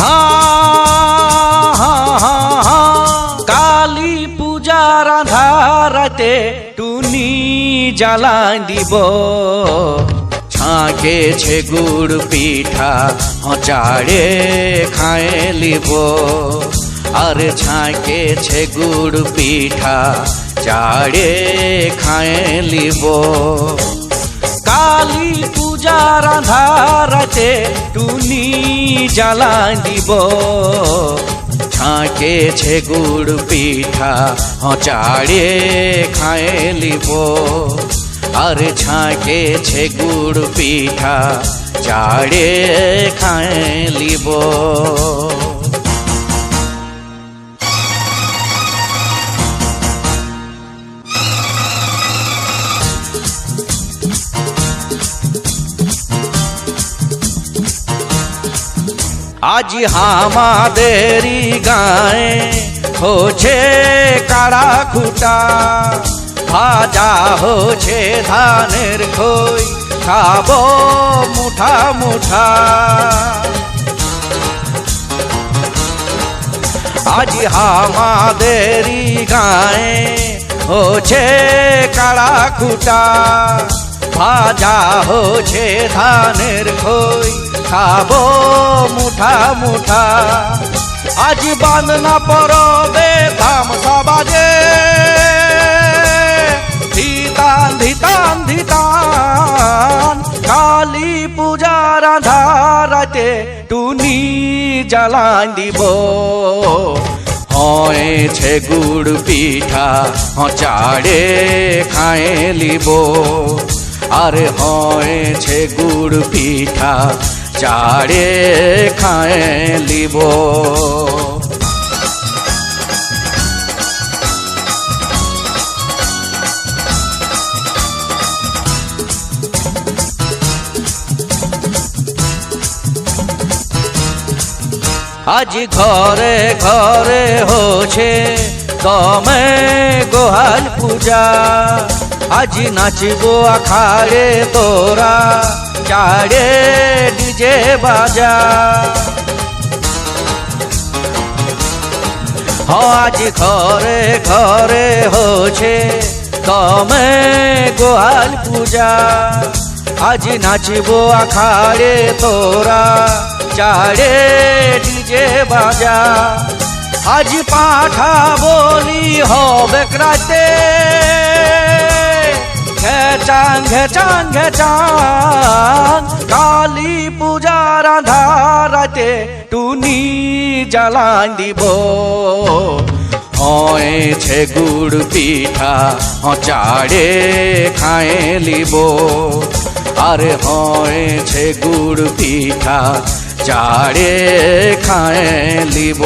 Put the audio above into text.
হা হা হা হা কালী পূজার আধারাতে টুনি জ্বালাই দিব ছাঁকেছে গুড় পিঠা হচাড়ে খায় লিব আর ছাঁকেছে গুড় পিঠা চাড়ে খায় লিব কালী পূজার আধারাতে টুনি জ্বালাই দিব ছাঁকেছে গুড় পিঠা হচাড়ে খায় লিব আর ছাঁকেছে গুড় পিঠা চাড়ে খায় লিব আজ আমাদেরই গায়ে হচ্ছে কাড়া খুঁটা ভাজা হচ্ছে ধানের খই খাবো মুঠা মুঠা আজ আমাদেরই গায়ে হচ্ছে কাড়া খুঁটা ভাজা হচ্ছে ধানের খই খাবো মুঠা মুঠা আজ বাঁধনা পরবে তামসা বাজে ধিতান ধিতান ধিতান কালী পূজার আধারাতে টুনি জ্বালাই দিব হয়েছে গুড় পিঠা হচাড়ে খায় লিব আর হয়েছে গুড় পিঠা চাড়ে খায় লিব আজ ঘরে ঘরে হচ্ছে দমে গোহাল পূজা আজ নাচবো আখাড়ে তোরা চাড়ে ডিজে বাজা আজ ঘরে ঘরে হচ্ছে দমে গোহাল পূজা আজ নাচবো আখাড়ে তোরা চাড়ে ডিজে বাজা আজ পাঠা বলি হবে রাতে ঘেচান ঘেচান ঘেচান কালী পূজার আধারাতে টুনি জ্বালাই দিব হয়েছে গুড় পিঠা হচাড়ে খায় লিব আর হয়েছে গুড় পিঠা চাড়ে খায় লিব।